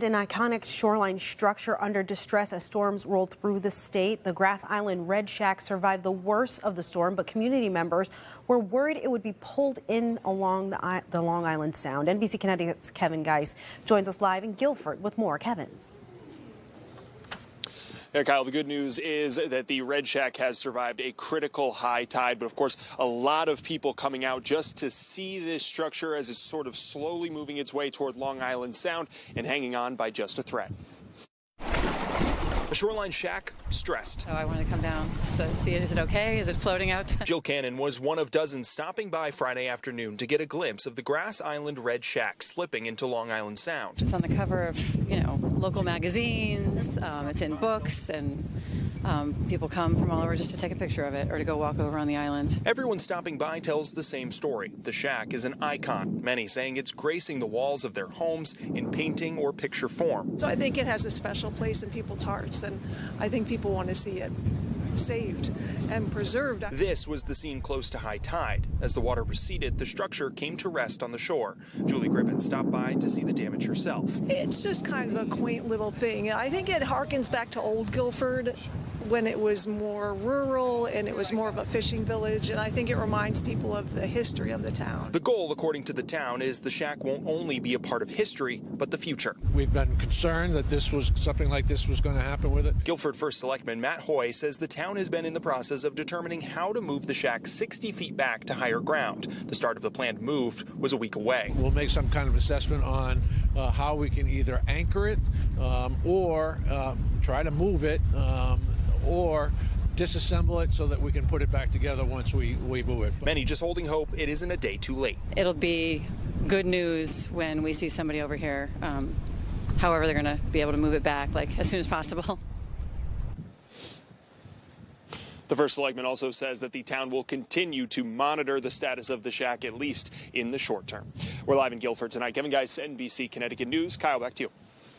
An iconic shoreline structure under distress as storms rolled through the state. The Grass Island Red Shack survived the worst of the storm, but community members were worried it would be pulled in along the Long Island Sound. NBC Connecticut's Kevin Geis joins us live in Guilford with more. Kevin. Yeah, Kyle, the good news is that the Red Shack has survived a critical high tide, but of course, a lot of people coming out just to see this structure as it's sort of slowly moving its way toward Long Island Sound and hanging on by just a thread. The shoreline shack stressed. Oh, I wanted to come down just to see it. Is it okay? Is it floating out? Jill Cannon was one of dozens stopping by Friday afternoon to get a glimpse of the Grass Island Red Shack slipping into Long Island Sound. It's on the cover of, local magazines. It's in books, and people come from all over just to take a picture of it or to go walk over on the island. Everyone stopping by tells the same story. The shack is an icon, many saying it's gracing the walls of their homes in painting or picture form. So I think it has a special place in people's hearts, and I think people want to see it saved and preserved. This was the scene close to high tide. As the water receded, the structure came to rest on the shore. Julie Gribbin stopped by to see the damage herself. It's just kind of a quaint little thing. I think it harkens back to old Guilford, when it was more rural and it was more of a fishing village, and I think it reminds people of the history of the town. The goal, according to the town, is the shack won't only be a part of history, but the future. We've been concerned that something like this was going to happen with it. Guilford First Selectman Matt Hoy says the town has been in the process of determining how to move the shack 60 feet back to higher ground. The start of the planned move was a week away. We'll make some kind of assessment on how we can either anchor it or try to move it or disassemble it so that we can put it back together once we move it. Many just holding hope it isn't a day too late. It'll be good news when we see somebody over here. However, they're going to be able to move it back as soon as possible. The First Selectman also says that the town will continue to monitor the status of the shack, at least in the short term. We're live in Guilford tonight. Kevin Geis, NBC Connecticut News. Kyle, back to you.